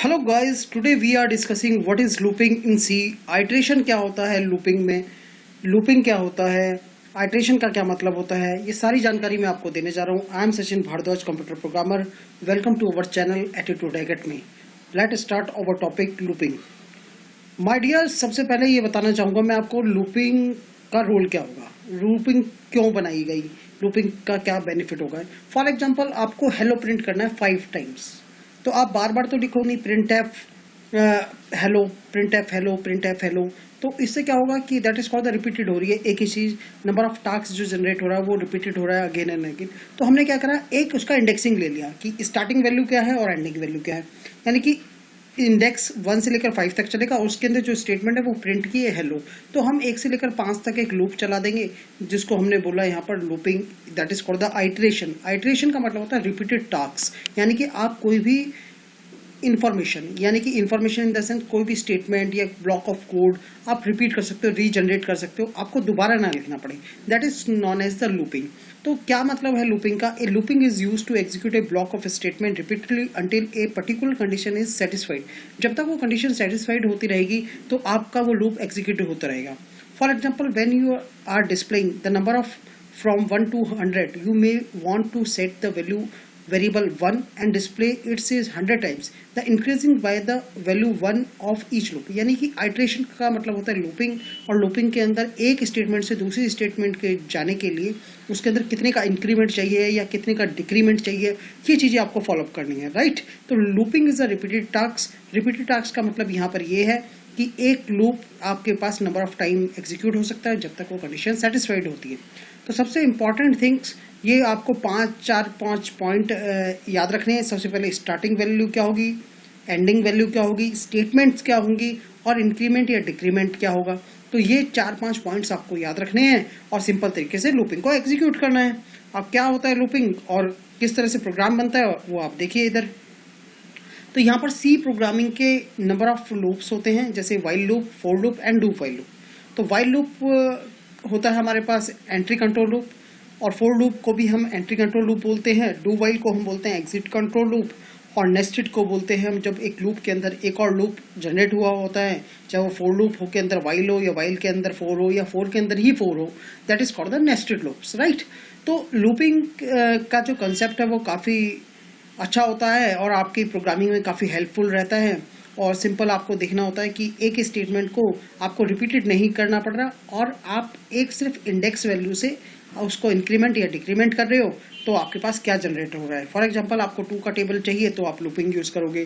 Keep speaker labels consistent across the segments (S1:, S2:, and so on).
S1: Hello guys, today we are discussing what is looping in C. Iteration क्या होता है looping में, looping क्या होता है, आइट्रेशन का क्या मतलब होता है, ये सारी जानकारी मैं आपको देने जा रहा हूँ। I am Sachin Bhardwaj, computer programmer. Welcome to our channel attitude academy. Let start our topic looping. My dear, सबसे पहले ये बताना चाहूँगा मैं आपको लूपिंग का रोल क्या होगा, लूपिंग क्यों बनाई गई, लूपिंग का क्या बेनिफिट होगा। फॉर एग्जांपल, आपको हेलो प्रिंट करना है 5 टाइम्स, तो आप बार बार तो लिखो नहीं print F hello, print F hello, print F hello. तो इससे क्या होगा कि that is called the repeated हो रही है एक ही चीज, नंबर ऑफ टास्क जो जनरेट हो रहा है वो रिपीटेड हो रहा है अगेन एंड अगेन। तो हमने क्या करा, एक उसका इंडेक्सिंग ले लिया कि स्टार्टिंग वैल्यू क्या है और एंडिंग वैल्यू क्या है, यानी कि इंडेक्स 1 से लेकर 5 तक चलेगा, उसके अंदर जो स्टेटमेंट है वो प्रिंट की है हेलो। तो हम 1 से लेकर 5 तक एक लूप चला देंगे जिसको हमने बोला यहाँ पर looping, that is called the iteration. Iteration का मतलब होता है रिपीटेड टास्क, यानी कि आप कोई भी इंफॉर्मेशन, यानी कि इंफॉर्मेशन इन द सेंस कोई भी स्टेटमेंट या ब्लॉक ऑफ कोड आप रिपीट कर सकते हो, रीजनरेट कर सकते हो, आपको दोबारा ना लिखना पड़े। That is known as the looping. तो क्या मतलब है लूपिंग का? A looping is use to execute a block of statement repeatedly until a particular condition is satisfied. जब तक वो कंडीशन सेटिस्फाइड होती रहेगी तो आपका वो लूप एग्जीक्यूट होता रहेगा। For example, when you are displaying the number of from 1 to 100, you may want to set the value variable 1 and display it says 100 times the increasing by the value 1 of each loop। यानी कि iteration का मतलब होता है looping, और looping के अंदर एक स्टेटमेंट से दूसरी स्टेटमेंट के जाने के लिए उसके अंदर कितने का इंक्रीमेंट चाहिए या कितने का डिक्रीमेंट चाहिए, ये चीज़ें आपको फॉलोअप करनी है, राइट। तो looping is a repeated task. Repeated task का मतलब यहाँ पर ये है कि एक लूप आपके पास नंबर ऑफ टाइम एग्जीक्यूट हो सकता है जब तक वो कंडीशन सेटिस्फाइड होती है। तो सबसे इंपॉर्टेंट थिंग्स ये आपको 5 पॉइंट याद रखने हैं। सबसे पहले स्टार्टिंग वैल्यू क्या होगी, एंडिंग वैल्यू क्या होगी, स्टेटमेंट्स क्या होंगी और इंक्रीमेंट या डिक्रीमेंट क्या होगा। तो ये 4-5 पॉइंट्स आपको याद रखने हैं और सिंपल तरीके से लूपिंग को एग्जीक्यूट करना है। अब क्या होता है लूपिंग और किस तरह से प्रोग्राम बनता है वो आप देखिए इधर। तो यहाँ पर सी प्रोग्रामिंग के नंबर ऑफ लूप्स होते हैं, जैसे while loop, for loop and do while loop. तो वाइल लूप होता है हमारे पास एंट्री कंट्रोल लूप, और फॉर लूप को भी हम एंट्री कंट्रोल लूप बोलते हैं, डू वाइल को हम बोलते हैं एग्जिट कंट्रोल लूप, और नेस्टेड को बोलते हैं हम जब एक लूप के अंदर एक और लूप जनरेट हुआ होता है, चाहे वो फॉर लूप हो के अंदर वाइल हो या वाइल के अंदर फॉर हो या फॉर के अंदर ही फॉर हो, that is called the nested loops, right. तो लूपिंग का जो कंसेप्ट है वो काफ़ी अच्छा होता है और आपकी प्रोग्रामिंग में काफ़ी हेल्पफुल रहता है। और सिंपल आपको देखना होता है कि एक स्टेटमेंट को आपको रिपीटेड नहीं करना पड़ रहा और आप एक सिर्फ इंडेक्स वैल्यू से उसको इंक्रीमेंट या डिक्रीमेंट कर रहे हो तो आपके पास क्या जनरेट हो रहा है। फॉर एग्जांपल, आपको 2 का टेबल चाहिए तो आप लूपिंग यूज़ करोगे,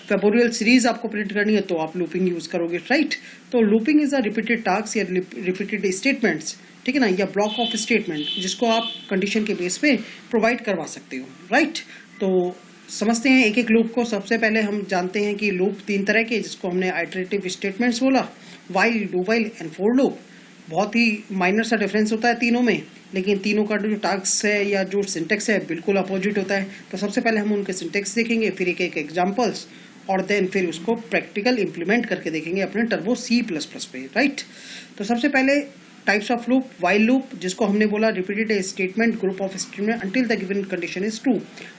S1: फैक्टोरियल सीरीज आपको प्रिंट करनी है तो आप लूपिंग यूज़ करोगे, राइट। तो looping is a repeated task या रिपीटेड स्टेटमेंट्स, ठीक है ना, या ब्लॉक ऑफ स्टेटमेंट जिसको आप कंडीशन के बेस पे प्रोवाइड करवा सकते हो, राइट। तो समझते हैं एक एक लूप को। सबसे पहले हम जानते हैं कि लूप 3 तरह के, जिसको हमने आइटरेटिव स्टेटमेंट्स बोला, while, do while and for loop. बहुत ही माइनर सा डिफरेंस होता है तीनों में, लेकिन तीनों का जो टास्क है या जो सिंटेक्स है बिल्कुल अपोजिट होता है। तो सबसे पहले हम उनके सिंटेक्स देखेंगे, फिर एक एक एग्जाम्पल्स, और देन फिर उसको प्रैक्टिकल इंप्लीमेंट करके देखेंगे अपने टर्बो C++ पे, राइट। तो सबसे पहले types of loop, while loop जिसको हमने बोला repeated statement group of statement until the given condition is true.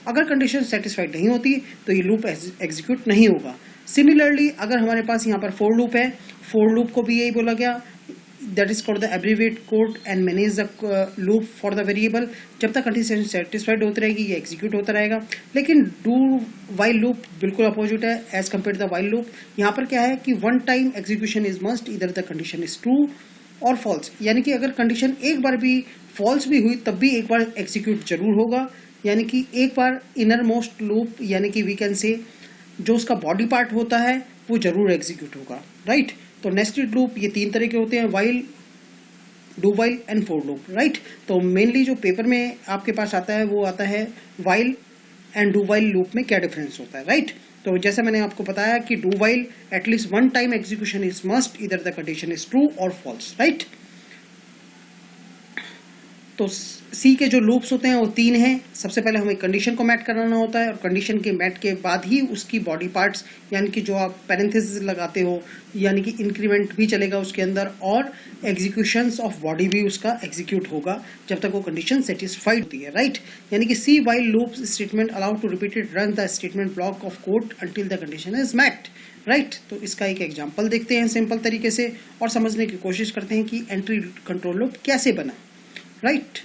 S1: अगर कंडीशन सेटिस्फाइड नहीं होती तो ये लूप एग्जीक्यूट नहीं होगा। सिमिलरली अगर हमारे पास यहाँ पर फॉर लूप है, फॉर लूप को भी यही बोला गया, that is called the abbreviate code and manage the loop for the variable. जब तक कंडीशन सेटिस्फाइड होती रहेगी ये एग्जीक्यूट होता रहेगा। लेकिन डू वाइल लूप बिल्कुल अपोजिट है as compare the while loop. यहाँ पर क्या है कि 1 टाइम एग्जीक्यूशन इज मस्ट, इधर द कंडीशन इज ट्रू और फॉल्स, यानी कि अगर कंडीशन एक बार भी फॉल्स भी हुई तब भी एक बार एग्जीक्यूट जरूर होगा, यानी कि एक बार इनर मोस्ट लूप, यानी कि वी कैन से जो उसका बॉडी पार्ट होता है वो जरूर एग्जीक्यूट होगा, राइट। तो नेस्टेड लूप ये 3 तरह के होते हैं, while, do while and for loop, right. तो मेनली जो पेपर में आपके पास आता है वो आता है while and do while loop में क्या डिफरेंस होता है, राइट। तो जैसे मैंने आपको बताया कि do while at least 1 time execution is must, इधर द कंडीशन इज ट्रू और फॉल्स, राइट। तो सी के जो लूप्स होते हैं वो 3 हैं। सबसे पहले हमें कंडीशन को मैट कराना होता है और कंडीशन के मैट के बाद ही उसकी बॉडी पार्ट्स यानी कि जो आप पैरेंथेसिस लगाते हो यानी कि इंक्रीमेंट भी चलेगा उसके अंदर और एग्जीक्यूशंस ऑफ बॉडी भी उसका एग्जीक्यूट होगा जब तक वो कंडीशन सेटिस्फाइड होती है, राइट। यानी कि C while loop statement allow to repeated run the statement block of code until the condition is met, right. तो इसका एक एग्जाम्पल देखते हैं सिंपल तरीके से और समझने की कोशिश करते हैं कि एंट्री कंट्रोल लूप कैसे बना, राइट।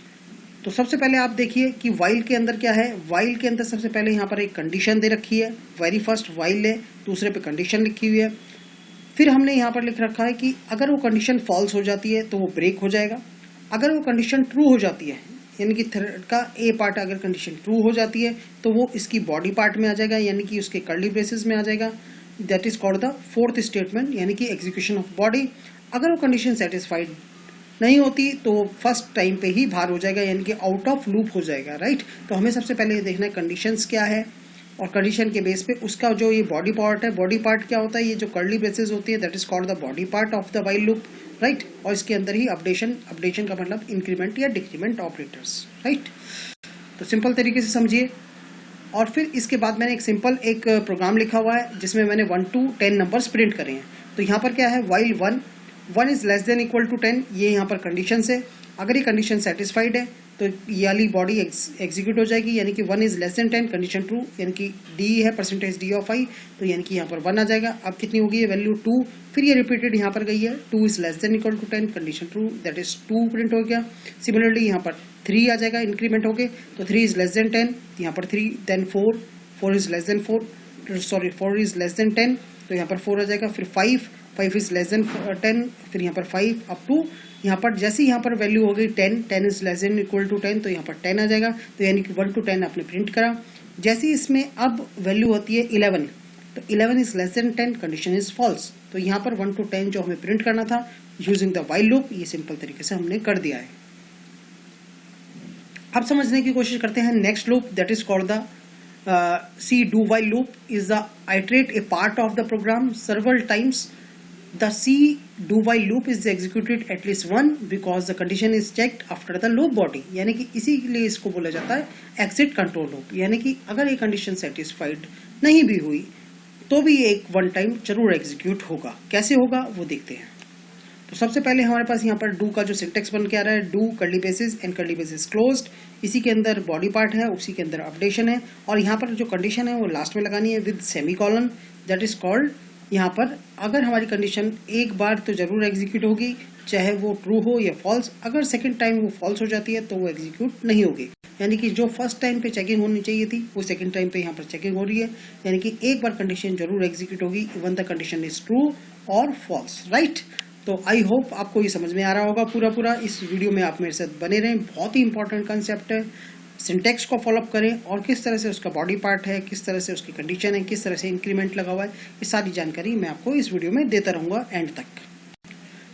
S1: तो सबसे पहले आप देखिए कि वाइल के अंदर क्या है। वाइल के अंदर सबसे पहले यहाँ पर एक कंडीशन दे रखी है, वेरी फर्स्ट वाइल है, दूसरे पे कंडीशन लिखी हुई है। फिर हमने यहाँ पर लिख रखा है कि अगर वो कंडीशन फॉल्स हो जाती है तो वो ब्रेक हो जाएगा, अगर वो कंडीशन ट्रू हो जाती है यानी कि थ्रेड का ए पार्ट अगर कंडीशन ट्रू हो जाती है तो वो इसकी बॉडी पार्ट में आ जाएगा यानी कि उसके कर्ली ब्रेसेस में आ जाएगा। That is called the fourth statement यानी कि एग्जीक्यूशन ऑफ बॉडी। अगर वो कंडीशन सेटिस्फाइड नहीं होती तो फर्स्ट टाइम पे ही बाहर हो जाएगा यानी कि आउट ऑफ लूप हो जाएगा, राइट। तो हमें सबसे पहले ये देखना है कंडीशंस क्या है और कंडीशन के बेस पे उसका जो ये बॉडी पार्ट है, बॉडी पार्ट क्या होता है, ये जो कर्ली ब्रेसेस होती है that is called the body part of the while loop, right. और इसके अंदर ही अपडेशन का मतलब इंक्रीमेंट या डिक्रीमेंट ऑपरेटर्स, राइट। तो सिंपल तरीके से समझिए। और फिर इसके बाद मैंने एक प्रोग्राम लिखा हुआ है जिसमें मैंने 1 to 10 नंबर्स प्रिंट करे हैं। तो यहाँ पर क्या है, while 1 is less than equal to 10, ये यहाँ पर कंडीशन है। अगर ये कंडीशन सेटिस्फाइड है तो ये वाली बॉडी एग्जीक्यूट हो जाएगी यानी कि 1 is less than 10, condition true यानी कि डी है परसेंटेज डी ऑफ आई, तो यानी कि यहाँ पर 1 आ जाएगा। अब कितनी होगी ये वैल्यू 2, फिर ये रिपीटेड यहाँ पर गई है 2 is less than equal to 10, condition true that is 2 print हो गया। सिमिलरली यहाँ पर 3 आ जाएगा इंक्रीमेंट हो गए तो 3 इज लेस देन 10, यहाँ पर 3 then 4 is less than 4 is less than 10 तो यहाँ पर 4 आ जाएगा। फिर 5 इज लेस देन 10, फिर यहाँ पर 5 अप टू यहाँ पर जैसे यहाँ पर वैल्यू हो गई 10 is less than equal to 10 तो यहाँ पर 10 आ जाएगा। तो यानी कि 1 to 10 आपने प्रिंट करा। जैसे इसमें अब वैल्यू होती है 11 तो 11 is less than 10, condition is false. तो यहाँ पर 1 to 10 जो हमें प्रिंट करना था यूजिंग द वाइल लूप, ये सिंपल तरीके से हमने कर दिया है। अब समझने की कोशिश करते हैं next loop that is called the C do while loop is the iterate a part of the program several times. The C do while loop is executed at least one because the condition is checked after the loop body. यानी कि इसीलिए इसको बोला जाता है exit control loop। यानी कि अगर ये condition satisfied नहीं भी हुई तो भी एक वन टाइम जरूर एग्जीक्यूट होगा। कैसे होगा वो देखते हैं। तो सबसे पहले हमारे पास यहाँ पर डू का जो सिंटेक्स बन के आ रहा है, do curly basis and curly basis closed, इसी के अंदर बॉडी पार्ट है, उसी के अंदर अपडेशन है और यहाँ पर जो कंडीशन है वो लास्ट में लगानी है with semicolon that is called. यहाँ पर अगर हमारी कंडीशन एक बार तो जरूर एग्जीक्यूट होगी चाहे वो ट्रू हो या फॉल्स, अगर सेकंड टाइम वो फॉल्स हो जाती है तो वो एग्जीक्यूट नहीं होगी। यानी कि जो फर्स्ट टाइम पे चेकिंग होनी चाहिए थी वो सेकंड टाइम पे यहाँ पर चेकिंग हो रही है। यानी कि एक बार कंडीशन जरूर एग्जीक्यूट होगी even the condition is true और फॉल्स, राइट। तो आई होप आपको ये समझ में आ रहा होगा पूरा इस वीडियो में आप मेरे साथ बने रहें। बहुत ही इंपॉर्टेंट कंसेप्ट है, सिंटेक्स को फॉलोअप करें और किस तरह से उसका बॉडी पार्ट है, किस तरह से उसकी कंडीशन है, किस तरह से इंक्रीमेंट लगा हुआ है, ये सारी जानकारी मैं आपको इस वीडियो में देता रहूँगा एंड तक।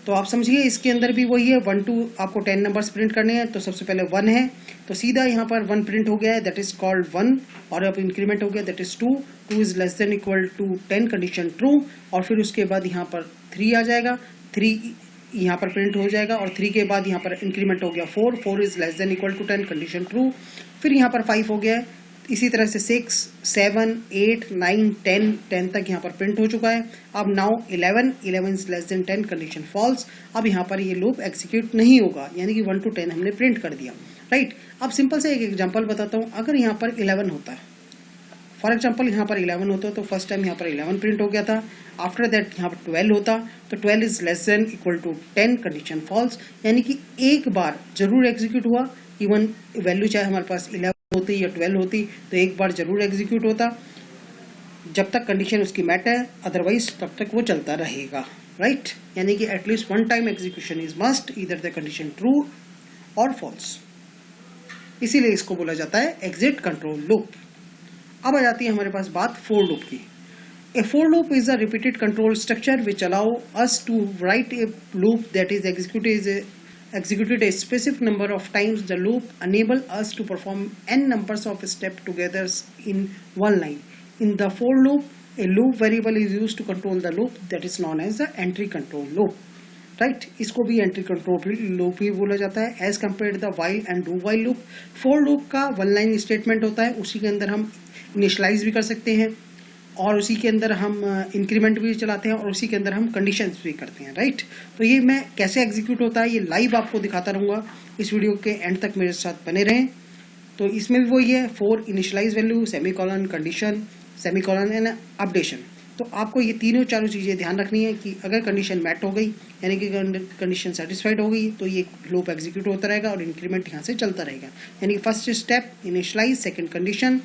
S1: तो आप समझिए इसके अंदर भी वही है, 1 to आपको 10 नंबर्स प्रिंट करने हैं। तो सबसे पहले 1 है तो सीधा यहाँ पर 1 प्रिंट हो गया है दैट इज कॉल्ड 1 और अब इंक्रीमेंट हो गया that is 2 is less than equal to 10, condition true. और फिर उसके बाद यहाँ पर 3 आ जाएगा, 3 यहाँ पर प्रिंट हो जाएगा और 3 के बाद यहाँ पर इंक्रीमेंट हो गया 4 is less than equal to 10, condition true. फिर यहाँ पर 5 हो गया है, इसी तरह से 6, 7, 8, 9, 10 तक यहाँ पर प्रिंट हो चुका है। अब now 11 is less than 10, condition false. अब यहाँ पर ये लूप एग्जीक्यूट नहीं होगा यानी कि 1 to 10 हमने प्रिंट कर दिया, राइट। अब सिंपल से एक एग्जांपल बताता हूँ। अगर यहाँ पर 11 होता है, फॉर एग्जाम्पल यहाँ पर 11 होता तो फर्स्ट टाइम यहाँ पर 11 प्रिंट हो गया था। आफ्टर दैट यहाँ पर 12 होता तो 12 is less than equal to 10, condition false. यानी कि एक बार जरूर एग्जीक्यूट हुआ, इवन वैल्यू चाहे हमारे पास 11 होती या 12 होती तो एक बार जरूर एग्जीक्यूट होता जब तक कंडीशन उसकी मैट है, अदरवाइज तब तक वो चलता रहेगा, राइट। यानी कि at least one time execution is must, इधर द कंडीशन ट्रू और फॉल्स, इसीलिए इसको बोला जाता है एग्जिट कंट्रोल लूप। अब आ जाती है हमारे पास बात फोर लूप की। A for loop is a repeated control structure which allow us to write a loop that is executed a specific number of times. The loop enable us to perform n numbers of steps together in one line. In the for loop, a loop variable is used to control the loop that is known as the entry control loop. Right. इसको भी entry control loop ही बोला जाता है as compare the while and do while loop. For loop का one line statement होता है, उसी के अंदर हम इनिशलाइज भी कर सकते हैं और उसी के अंदर हम इंक्रीमेंट भी चलाते हैं और उसी के अंदर हम कंडीशंस भी करते हैं, राइट। तो ये मैं कैसे एग्जीक्यूट होता है ये लाइव आपको दिखाता रहूँगा, इस वीडियो के एंड तक मेरे साथ बने रहें। तो इसमें भी वही है, for initialize value, semicolon, condition, semicolon and updation. तो आपको ये तीनों चारों चीज़ें ध्यान रखनी है कि अगर कंडीशन मैट हो गई यानी कि कंडीशन सेटिस्फाइड हो गई तो ये लूप एग्जीक्यूट होता रहेगा और इंक्रीमेंट यहाँ से चलता रहेगा। यानी first step initialize, second condition,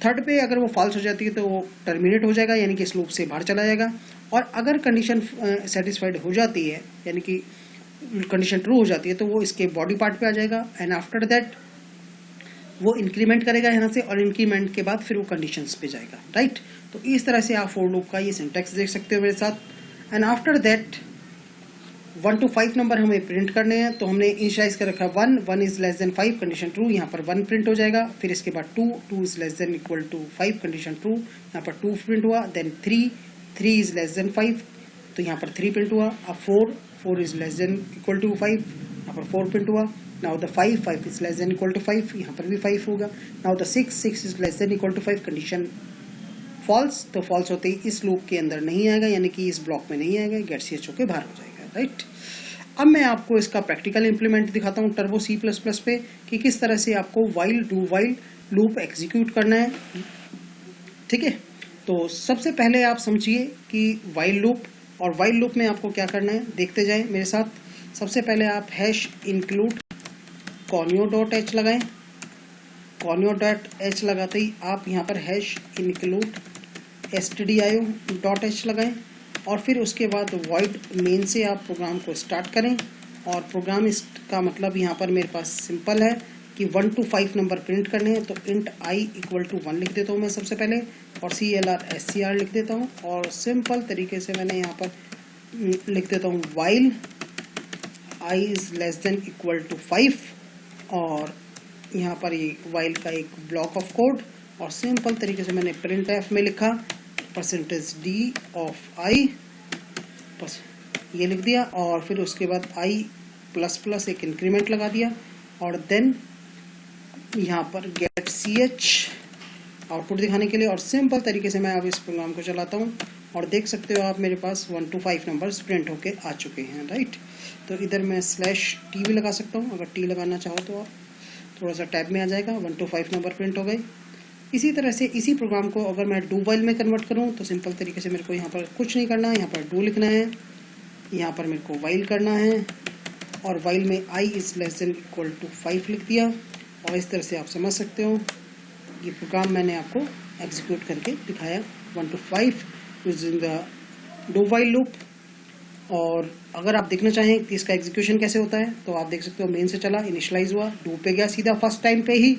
S1: third पे अगर वो फॉल्स हो जाती है तो वो टर्मिनेट हो जाएगा यानी कि इस लूप से बाहर चला जाएगा। और अगर कंडीशन सेटिस्फाइड हो जाती है यानी कि कंडीशन ट्रू हो जाती है तो वो इसके बॉडी पार्ट पे आ जाएगा एंड आफ्टर दैट वो इंक्रीमेंट करेगा यहाँ से और इंक्रीमेंट के बाद फिर वो कंडीशंस पे जाएगा, राइट। तो इस तरह से आप फॉर लूप का ये सिंटैक्स देख सकते हो मेरे साथ। And after that 1 to 5 number हमें प्रिंट करने हैं, तो हमने इनिशियलाइज कर रखा 1 is less then 5 condition true, यहाँ पर 1 प्रिंट हो जाएगा। फिर इसके बाद 2 is less than equal to 5 condition true, यहाँ पर 2 प्रिंट हुआ। देन 3 इज लेस देन 5 तो यहाँ पर 3 प्रिंट हुआ। अब 4 is less than equal to 5, यहाँ पर 4 प्रिंट हुआ। Now the 5 is less than equal to 5, यहाँ पर भी 5 होगा। Now the 6 is less than equal to 5 condition false, तो फॉल्स होते ही इस लूप के अंदर नहीं आएगा यानी कि इस ब्लॉक में नहीं आएगा, गेट सी एच होकर बाहर हो जाएगा, राइट। अब मैं आपको इसका प्रैक्टिकल इंप्लीमेंट दिखाता हूँ टर्बो C++ पे कि किस तरह से आपको while do while loop execute करना है, ठीक है। तो सबसे पहले आप समझिए कि वाइल लूप, और वाइल लूप में आपको क्या करना है देखते जाएं मेरे साथ। सबसे पहले आप हैश इंक्लूड conio.h लगाएं। conio.h लगाते ही आप यहाँ पर हैश इंक्लूड stdio.h लगाएं और फिर उसके बाद void मेन से आप प्रोग्राम को स्टार्ट करें। और प्रोग्राम का मतलब यहाँ पर मेरे पास सिंपल है कि 1 to 5 नंबर प्रिंट करने हैं, तो int I इक्वल टू 1 लिख देता हूँ मैं सबसे पहले और CLR लिख देता हूँ और सिंपल तरीके से मैंने यहाँ पर लिख देता हूँ while I is less than equal to 5 और यहाँ पर ये while का एक ब्लॉक ऑफ कोड और सिंपल तरीके से मैंने प्रिंट एफ में लिखा %d ऑफ I बस ये लिख दिया और फिर उसके बाद I++ एक इंक्रीमेंट लगा दिया और देन यहाँ पर गेट ch आउटपुट दिखाने के लिए। और सिंपल तरीके से मैं अब इस प्रोग्राम को चलाता हूँ और देख सकते हो आप मेरे पास 1 to 5 नंबर्स प्रिंट होके आ चुके हैं, राइट। तो इधर मैं /t भी लगा सकता हूँ, अगर t लगाना चाहो तो आप थोड़ा सा टैब में आ जाएगा। 1 to 5 नंबर प्रिंट हो गए। इसी तरह से इसी प्रोग्राम को अगर मैं डू वाइल में कन्वर्ट करूँ तो सिंपल तरीके से मेरे को यहाँ पर कुछ नहीं करना है, यहाँ पर डू लिखना है, यहाँ पर मेरे को वाइल करना है और वाइल में I is less than equal to 5 लिख दिया। और इस तरह से आप समझ सकते हो ये प्रोग्राम मैंने आपको एग्जीक्यूट करके दिखाया 1 to 5 using the do while loop. और अगर आप देखना चाहें कि इसका एग्जीक्यूशन कैसे होता है तो आप देख सकते हो मेन से चला, इनिशियलाइज हुआ, डू पे गया सीधा फर्स्ट टाइम पे ही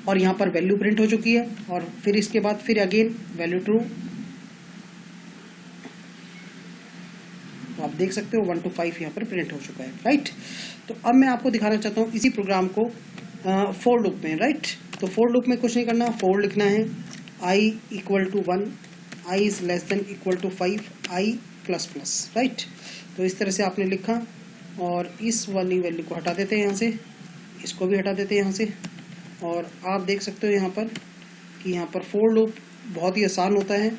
S1: और यहाँ पर वैल्यू प्रिंट हो चुकी है और फिर इसके बाद फिर अगेन वैल्यू ट्रू। तो आप देख सकते हो 1 to 5 यहाँ पर प्रिंट हो चुका है, राइट। तो अब मैं आपको दिखाना चाहता हूँ इसी प्रोग्राम को फॉर लूप में, राइट। तो फॉर लूप में कुछ नहीं करना, फॉर लिखना है I equal to 1, I is less than equal to 5, I++, right. तो इस तरह से आपने लिखा और इस वाली वैल्यू को हटा देते हैं यहाँ से, इसको भी हटा देते हैं यहाँ से। और आप देख सकते हो यहाँ पर कि यहाँ पर फॉर लूप बहुत ही आसान होता है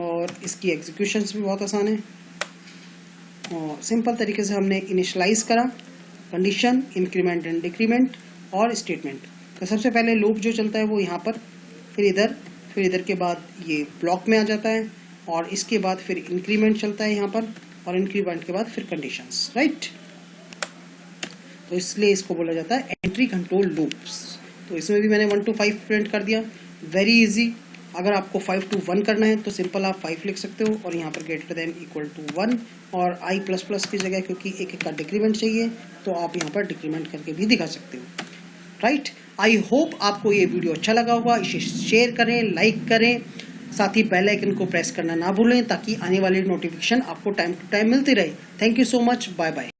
S1: और इसकी एग्जीक्यूशंस भी बहुत आसान है। और सिंपल तरीके से हमने इनिशियलाइज करा, कंडीशन, इंक्रीमेंट एंड डिक्रीमेंट और स्टेटमेंट। तो सबसे पहले लूप जो चलता है वो यहाँ पर, फिर इधर के बाद ये ब्लॉक में आ जाता है और इसके बाद फिर इंक्रीमेंट चलता है यहाँ पर और इंक्रीमेंट के बाद फिर कंडीशंस, राइट। तो इसलिए इसको बोला जाता है एंट्री कंट्रोल लूप्स। तो इसमें भी मैंने 1 to 5 प्रिंट कर दिया, वेरी इजी। अगर आपको 5 to 1 करना है तो सिंपल आप 5 लिख सकते हो और यहाँ पर ग्रेटर देन इक्वल टू 1 और I++ की जगह क्योंकि एक का डिक्रीमेंट चाहिए तो आप यहाँ पर डिक्रीमेंट करके भी दिखा सकते हो, राइट। आई होप आपको ये वीडियो अच्छा लगा होगा। इसे शेयर करें, लाइक करें, साथ ही बेल आइकन को प्रेस करना ना भूलें ताकि आने वाली नोटिफिकेशन आपको टाइम टू टाइम मिलती रहे। Thank you so much, bye bye.